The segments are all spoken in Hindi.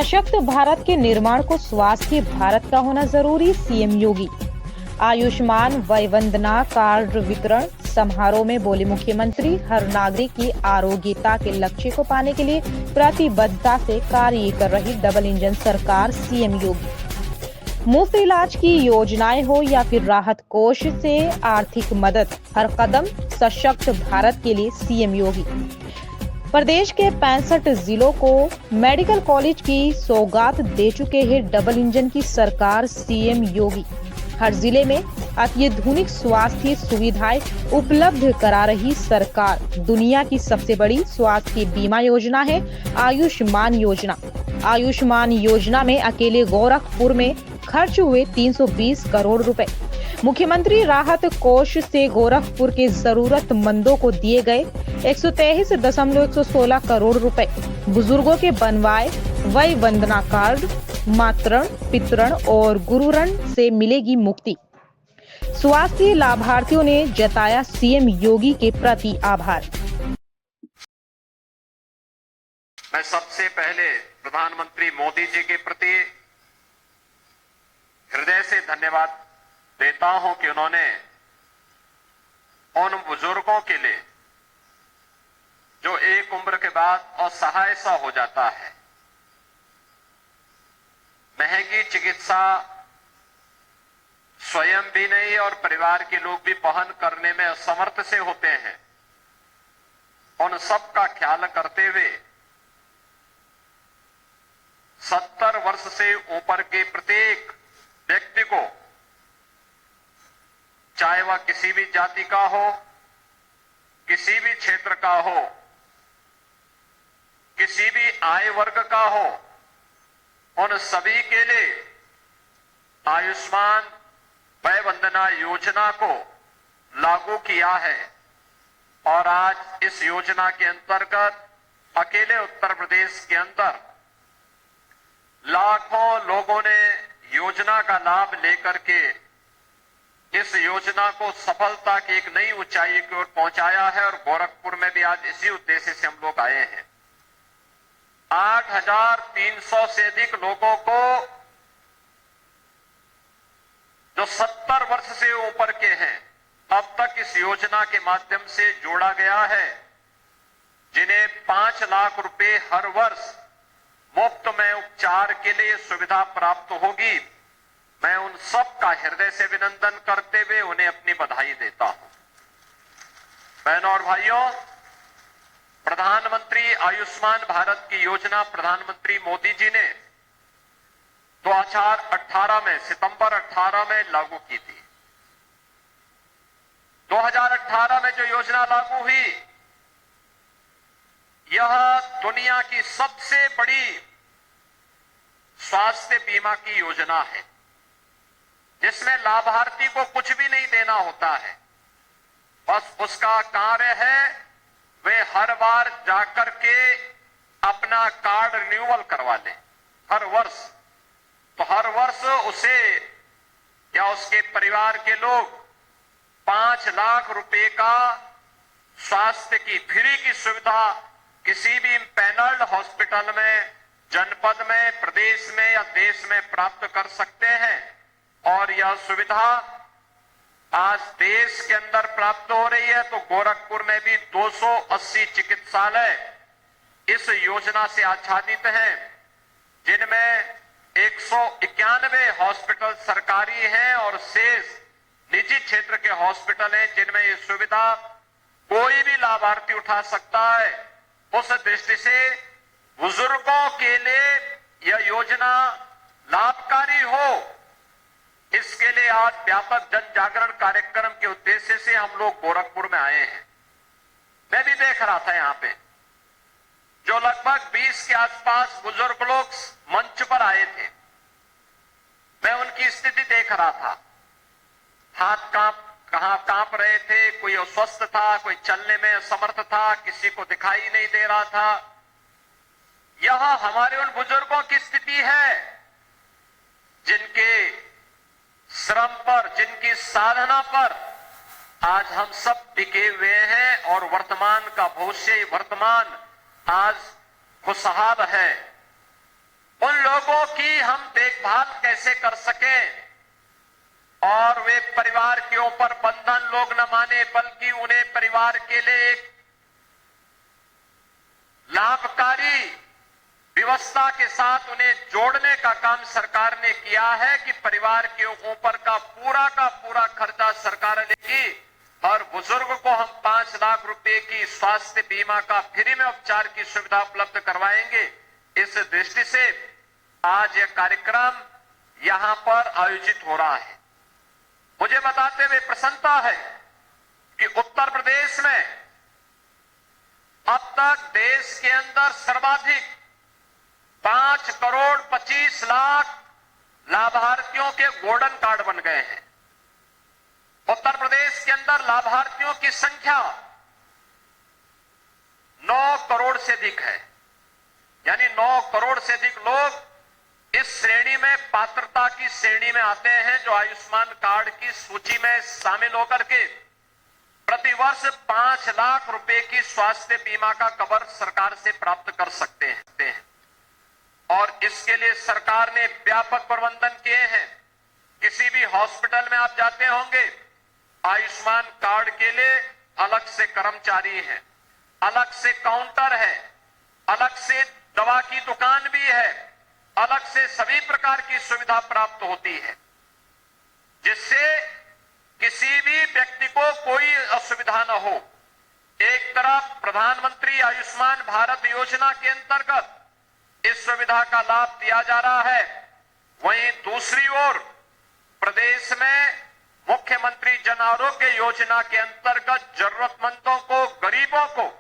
सशक्त भारत के निर्माण को स्वास्थ्य भारत का होना जरूरी, सीएम योगी। आयुष्मान वय वंदना कार्ड वितरण समारोह में बोले मुख्यमंत्री, हर नागरिक की आरोग्यता के लक्ष्य को पाने के लिए प्रतिबद्धता से कार्य कर रही डबल इंजन सरकार, सीएम योगी। मुफ्त इलाज की योजनाएं हो या फिर राहत कोष से आर्थिक मदद, हर कदम सशक्त भारत के लिए, सीएम योगी। प्रदेश के 65 जिलों को मेडिकल कॉलेज की सौगात दे चुके हैं डबल इंजन की सरकार, सीएम योगी। हर जिले में अत्याधुनिक स्वास्थ्य सुविधाएं उपलब्ध करा रही सरकार। दुनिया की सबसे बड़ी स्वास्थ्य बीमा योजना है आयुष्मान योजना। आयुष्मान योजना में अकेले गोरखपुर में खर्च हुए 320 करोड़ रुपए। मुख्यमंत्री राहत कोष से गोरखपुर के जरूरतमंदों को दिए गए 123.116 करोड़ रुपए। बुजुर्गों के बनवाए वय वंदना कार्ड, मातृ पितृण और गुरुऋण से मिलेगी मुक्ति। स्वास्थ्य लाभार्थियों ने जताया सीएम योगी के प्रति आभार। मैं सबसे पहले प्रधानमंत्री मोदी जी के प्रति हृदय से धन्यवाद देता हूं कि उन्होंने उन बुजुर्गों के लिए जो एक उम्र के बाद असहाय सा हो जाता है, महंगी चिकित्सा स्वयं भी नहीं और परिवार के लोग भी वहन करने में असमर्थ से होते हैं, उन सब का ख्याल करते हुए 70 वर्ष से ऊपर के प्रत्येक व्यक्ति को, चाहे वह किसी भी जाति का हो, किसी भी क्षेत्र का हो, किसी भी आय वर्ग का हो, उन सभी के लिए आयुष्मान वय वंदना योजना को लागू किया है। और आज इस योजना के अंतर्गत अकेले उत्तर प्रदेश के अंदर लाखों लोगों ने योजना का लाभ लेकर के इस योजना को सफलता की एक नई ऊंचाई की ओर पहुंचाया है। और गोरखपुर में भी आज इसी उद्देश्य से हम लोग आए हैं। 8,300 से अधिक लोगों को जो 70 वर्ष से ऊपर के हैं, अब तक इस योजना के माध्यम से जोड़ा गया है, जिन्हें 5 लाख रुपए हर वर्ष मुफ्त में उपचार के लिए सुविधा प्राप्त होगी। मैं उन सब का हृदय से अभिनंदन करते हुए उन्हें अपनी बधाई देता हूं। बहनों और भाइयों, प्रधानमंत्री आयुष्मान भारत की योजना प्रधानमंत्री मोदी जी ने 2018 में, सितंबर 18 में लागू की थी। 2018 में जो योजना लागू हुई, यह दुनिया की सबसे बड़ी स्वास्थ्य बीमा की योजना है, जिसमें लाभार्थी को कुछ भी नहीं देना होता है। बस उसका कार्य है वे हर बार जाकर के अपना कार्ड रिन्यूअल करवा ले हर वर्ष। तो हर वर्ष उसे या उसके परिवार के लोग 5 लाख रुपए का स्वास्थ्य की फ्री की सुविधा किसी भी पैनल्ड हॉस्पिटल में, जनपद में, प्रदेश में या देश में प्राप्त कर सकते हैं। और यह सुविधा आज देश के अंदर प्राप्त हो रही है। तो गोरखपुर में भी 280 चिकित्सालय इस योजना से आच्छादित हैं, जिनमें 191 हॉस्पिटल सरकारी हैं और शेष निजी क्षेत्र के हॉस्पिटल हैं, जिनमें ये सुविधा कोई भी लाभार्थी उठा सकता है। उस दृष्टि से बुजुर्गों के लिए यह योजना लाभकारी हो, इसके लिए आज व्यापक जन जागरण कार्यक्रम के उद्देश्य से हम लोग गोरखपुर में आए हैं। मैं भी देख रहा था यहाँ पे जो लगभग 20 के आसपास बुजुर्ग लोग मंच पर आए थे। मैं उनकी स्थिति देख रहा था, हाथ कांप रहे थे, कोई अस्वस्थ था, कोई चलने में असमर्थ था, किसी को दिखाई नहीं दे रहा था। यह हमारे उन बुजुर्गों की स्थिति है जिनके श्रम पर, जिनकी साधना पर आज हम सब टिके हुए हैं और वर्तमान का भविष्य, वर्तमान आज खुशहाल है। उन लोगों की हम देखभाल कैसे कर सकें और वे परिवार के ऊपर बंधन लोग न माने, बल्कि उन्हें परिवार के लिए एक लाभकारी व्यवस्था के साथ उन्हें जोड़ने का काम सरकार ने किया है कि परिवार के ऊपर का पूरा खर्चा सरकार लेगी। हर बुजुर्ग को हम 5 लाख रुपए की स्वास्थ्य बीमा का फ्री में उपचार की सुविधा उपलब्ध करवाएंगे। इस दृष्टि से आज यह कार्यक्रम यहां पर आयोजित हो रहा है। मुझे बताते हुए प्रसन्नता है कि उत्तर प्रदेश में अब तक देश के अंदर सर्वाधिक 5 करोड़ 25 लाख लाभार्थियों के गोल्डन कार्ड बन गए हैं। उत्तर प्रदेश के अंदर लाभार्थियों की संख्या 9 करोड़ से अधिक है, यानी 9 करोड़ से अधिक लोग इस श्रेणी में, पात्रता की श्रेणी में आते हैं, जो आयुष्मान कार्ड की सूची में शामिल होकर के प्रतिवर्ष 5 लाख रुपए की स्वास्थ्य बीमा का कवर सरकार से प्राप्त कर सकते हैं। और इसके लिए सरकार ने व्यापक प्रबंधन किए हैं। किसी भी हॉस्पिटल में आप जाते होंगे, आयुष्मान कार्ड के लिए अलग से कर्मचारी हैं, अलग से काउंटर है, अलग से दवा की दुकान भी है, अलग से सभी प्रकार की सुविधा प्राप्त होती है, जिससे किसी भी व्यक्ति को कोई असुविधा न हो। एक तरफ प्रधानमंत्री आयुष्मान भारत योजना के अंतर्गत इस सुविधा का लाभ दिया जा रहा है, वहीं दूसरी ओर प्रदेश में मुख्यमंत्री जन आरोग्य योजना के अंतर्गत जरूरतमंदों को, गरीबों को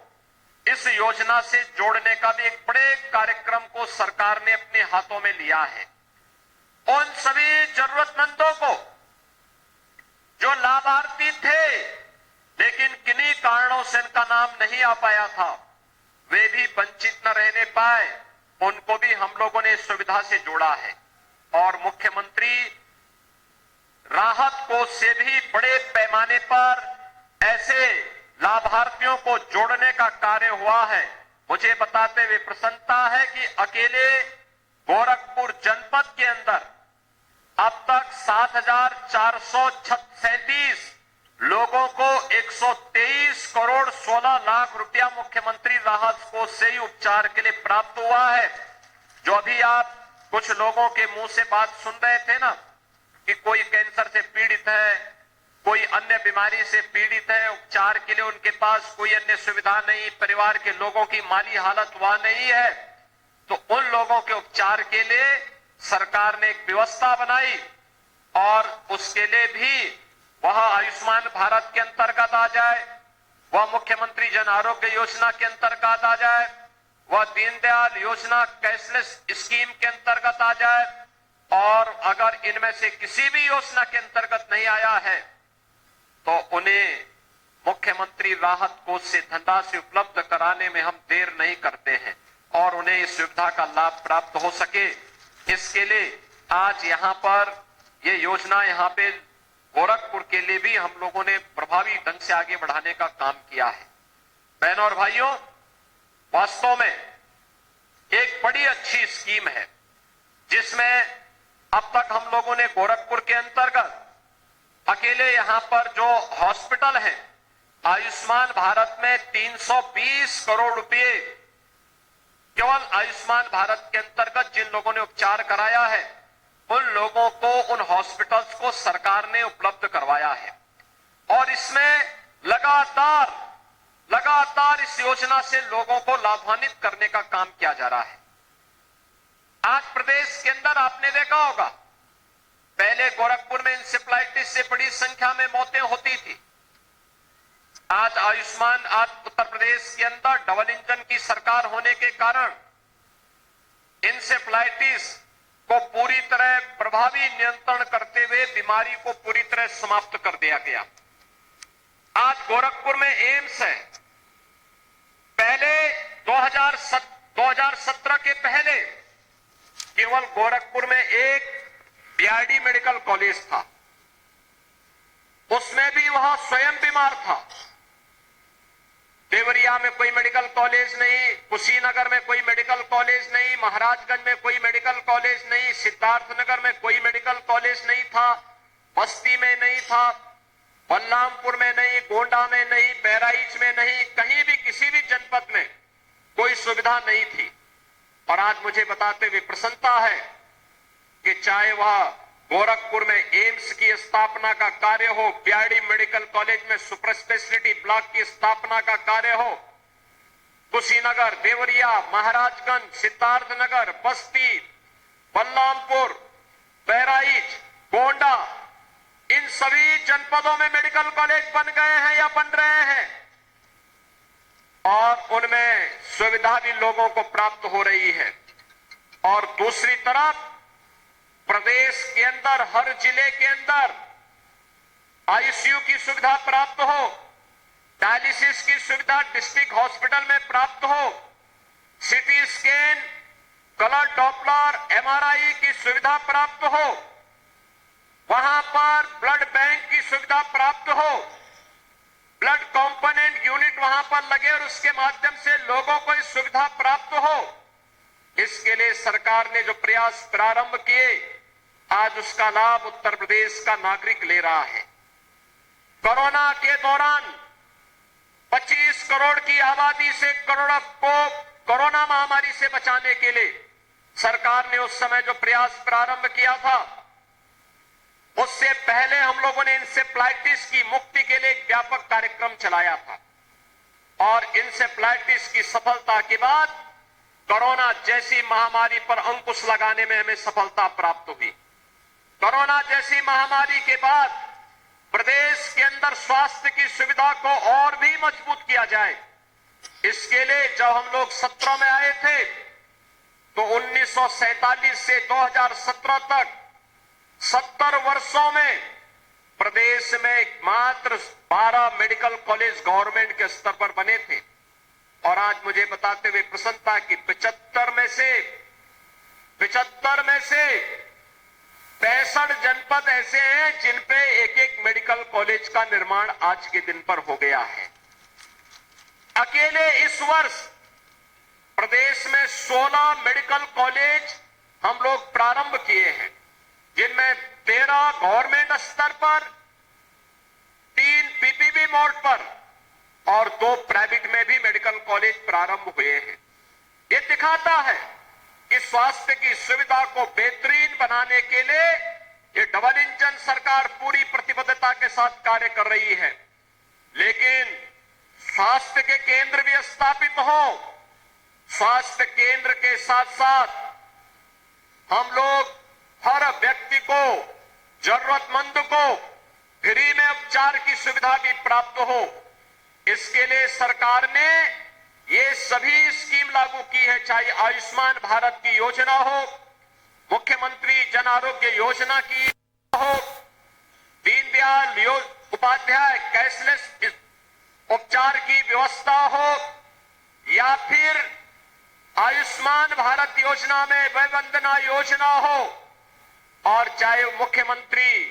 इस योजना से जोड़ने का भी एक बड़े कार्यक्रम को सरकार ने अपने हाथों में लिया है। उन सभी जरूरतमंदों को जो लाभार्थी थे लेकिन किन्हीं कारणों से इनका नाम नहीं आ पाया था, वे भी वंचित न रहने पाए, उनको भी हम लोगों ने इस सुविधा से जोड़ा है। और मुख्यमंत्री राहत कोष से भी बड़े पैमाने पर ऐसे लाभार्थियों को जोड़ने का कार्य हुआ है। मुझे बताते हुए प्रसन्नता है कि अकेले गोरखपुर जनपद के अंदर अब तक 7,437 लोगों को 123 करोड़ 16 लाख रुपया मुख्यमंत्री राहत कोष से ही उपचार के लिए प्राप्त हुआ है। जो अभी आप कुछ लोगों के मुंह से बात सुन रहे थे ना, कि कोई कैंसर से पीड़ित है, कोई अन्य बीमारी से पीड़ित है, उपचार के लिए उनके पास कोई अन्य सुविधा नहीं, परिवार के लोगों की माली हालत वहां नहीं है, तो उन लोगों के उपचार के लिए सरकार ने एक व्यवस्था बनाई और उसके लिए भी वह आयुष्मान भारत के अंतर्गत आ जाए, वह मुख्यमंत्री जन आरोग्य योजना के अंतर्गत आ जाए, वह दीनदयाल योजना कैशलेस स्कीम के अंतर्गत आ जाए, और अगर इनमें से किसी भी योजना के अंतर्गत नहीं आया है तो उन्हें मुख्यमंत्री राहत कोष से धनराशि उपलब्ध कराने में हम देर नहीं करते हैं और उन्हें इस सुविधा का लाभ प्राप्त हो सके, इसके लिए आज यहां पर ये योजना यहां पे गोरखपुर के लिए भी हम लोगों ने प्रभावी ढंग से आगे बढ़ाने का काम किया है। बहनों और भाइयों, वास्तव में एक बड़ी अच्छी स्कीम है जिसमें अब तक हम लोगों ने गोरखपुर के अंतर्गत अकेले यहां पर जो हॉस्पिटल है, आयुष्मान भारत में 320 करोड़ रुपए केवल आयुष्मान भारत के अंतर्गत जिन लोगों ने उपचार कराया है, उन लोगों को, उन हॉस्पिटल्स को सरकार ने उपलब्ध करवाया है। और इसमें लगातार इस योजना से लोगों को लाभान्वित करने का काम किया जा रहा है। आज प्रदेश के अंदर आपने देखा होगा, पहले गोरखपुर में इंसेफ्लाइटिस से बड़ी संख्या में मौतें होती थी। आज उत्तर प्रदेश के अंदर डबल इंजन की सरकार होने के कारण इंसेफ्लाइटिस को पूरी तरह प्रभावी नियंत्रण करते हुए बीमारी को पूरी तरह समाप्त कर दिया गया। आज गोरखपुर में एम्स है। पहले 2017 के पहले केवल गोरखपुर में एक बीआरडी मेडिकल कॉलेज था, उसमें भी वह स्वयं बीमार था। देवरिया में कोई मेडिकल कॉलेज नहीं, कुशीनगर में कोई मेडिकल कॉलेज नहीं, महाराजगंज में कोई मेडिकल कॉलेज नहीं, सिद्धार्थनगर में कोई मेडिकल कॉलेज नहीं था, बस्ती में नहीं था, बलरामपुर में नहीं, गोंडा में नहीं, बहराइच में नहीं, कहीं भी किसी भी जनपद में कोई सुविधा नहीं थी। और आज मुझे बताते हुए प्रसन्नता है कि चाहे वह गोरखपुर में एम्स की स्थापना का कार्य हो, बीआरडी मेडिकल कॉलेज में सुपर स्पेशलिटी ब्लॉक की स्थापना का कार्य हो, कुशीनगर, देवरिया, महाराजगंज, सिद्धार्थनगर, बस्ती, बलरामपुर, बहराइच, गोंडा, इन सभी जनपदों में मेडिकल कॉलेज बन गए हैं या बन रहे हैं और उनमें सुविधा भी लोगों को प्राप्त हो रही है। और दूसरी तरफ प्रदेश के अंदर हर जिले के अंदर आईसीयू की सुविधा प्राप्त हो, डायलिसिस की सुविधा डिस्ट्रिक्ट हॉस्पिटल में प्राप्त हो, CT scan, colour Doppler, MRI की सुविधा प्राप्त हो, वहां पर ब्लड बैंक की सुविधा प्राप्त हो, ब्लड कंपोनेंट यूनिट वहां पर लगे और उसके माध्यम से लोगों को इस सुविधा प्राप्त हो। इसके लिए सरकार ने जो प्रयास प्रारंभ किए, आज उसका लाभ उत्तर प्रदेश का नागरिक ले रहा है। कोरोना के दौरान 25 करोड़ की आबादी से करोड़ों को कोरोना महामारी से बचाने के लिए सरकार ने उस समय जो प्रयास प्रारंभ किया था, उससे पहले हम लोगों ने इंसेफ्लाइटिस की मुक्ति के लिए एक व्यापक कार्यक्रम चलाया था और इंसेफ्लाइटिस की सफलता के बाद कोरोना जैसी महामारी पर अंकुश लगाने में हमें सफलता प्राप्त हुई। कोरोना जैसी महामारी के बाद प्रदेश के अंदर स्वास्थ्य की सुविधा को और भी मजबूत किया जाए, इसके लिए जब हम लोग 17 में आए थे तो 1947 से 2017 तक 70 वर्षों में प्रदेश में मात्र 12 मेडिकल कॉलेज गवर्नमेंट के स्तर पर बने थे और आज मुझे बताते हुए प्रसन्नता की 75 में से 65 जनपद ऐसे हैं जिन पे एक मेडिकल कॉलेज का निर्माण आज के दिन पर हो गया है। अकेले इस वर्ष प्रदेश में 16 मेडिकल कॉलेज हम लोग प्रारंभ किए हैं, जिनमें 13 गवर्नमेंट स्तर पर, 3 पीपीपी मोड पर और 2 प्राइवेट में भी मेडिकल कॉलेज प्रारंभ हुए हैं। ये दिखाता है कि स्वास्थ्य की सुविधा को बेहतरीन बनाने के लिए ये डबल इंजन सरकार पूरी प्रतिबद्धता के साथ कार्य कर रही है। लेकिन स्वास्थ्य के केंद्र भी स्थापित हो, स्वास्थ्य केंद्र के साथ साथ हम लोग हर व्यक्ति को, जरूरतमंद को फ्री में उपचार की सुविधा भी प्राप्त हो। इसके लिए सरकार ने ये सभी स्कीम लागू की है, चाहे आयुष्मान भारत की योजना हो, मुख्यमंत्री जन आरोग्य योजना की हो, दीनदयाल उपाध्याय कैशलेस उपचार की व्यवस्था हो, या फिर आयुष्मान भारत योजना में वय वंदना योजना हो, और चाहे मुख्यमंत्री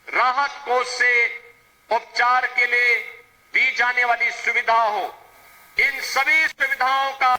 राहत कोष से उपचार के लिए दी जाने वाली सुविधा हो, इन सभी सुविधाओं का